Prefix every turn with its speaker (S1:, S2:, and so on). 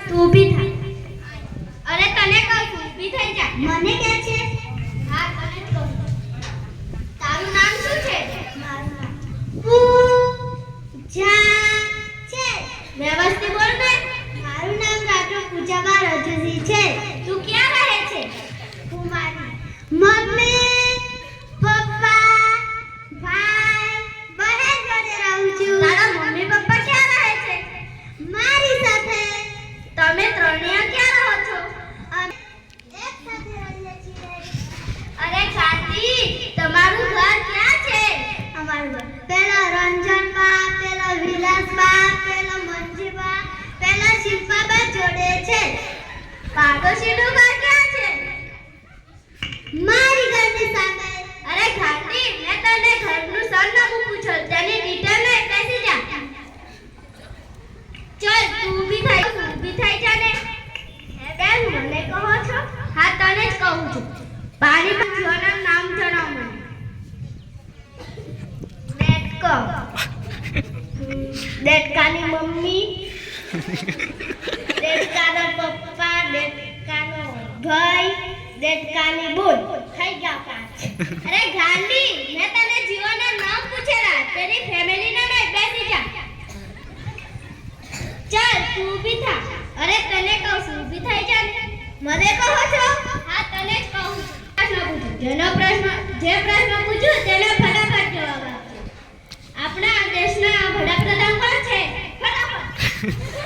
S1: તું ઊભી થા. અરે તને કહું છું ઊભી થઈ જા. મને કે છે? હા તને જ કહું. તારું નામ શું છે? મારું નામ પૂજા છે. વ્યવસ્થિત બોલ ને. મારું નામ રાઠોડ પૂજાબા રજુજી છે. તું ક્યાં રહે છે? હું મારી મમ્મી, પપ્પા, ભાઈ, બહેન જોડે રહું છું. તારા મમ્મી પપ્પા ક્યાં રહે છે? મારી સાથે. તમે ત્રણેય ક્યાં રહો છો? અમે એક સાથે રહીએ છીએ. અરે કાકી, તમારું ઘર ક્યાં છે? અમારું ઘર પેલા રંજનબા, પેલા વિલાસબા, પેલા મંજીબા, પેલા શિલ્પાબા જોડે છે. પાડોશીનું ઘર ક્યાં છે? મારી ઘરની સામે. અરે ઘાટી, મેં તને ઘરનું સરનામું પૂછ્યું, તેની ડિટેલ લે. બેસી જા. ચલ તું ઊભી થઈ જા ને. હે બેન, મને કહો છો? હા તને જ કહું છું. પાણી પીવાના નામ જણાવ મને. દેડકો, દેડકાની મમ્મી, દેડકાનો પપ્પા, દેડકાનો ભાઈ, દેડકાની બોલ. થઈ ગયા 5. અરે ગાંડી, મેં તને જીવનના નામ પૂછેલા, તેની ફેમિલીના નહીં. બેસી જા. ચાલ તું ઊભી થા. અરે તને કહું છું ઊભી થઈ જા ને. મને કહો છો? હા તને જ કહું છું. જે પ્રશ્ન પૂછ્યું તેને ફટાફટ જવાબ આપજો. આપણા દેશના વડાપ્રધાન કોણ છે? ફટાફટ.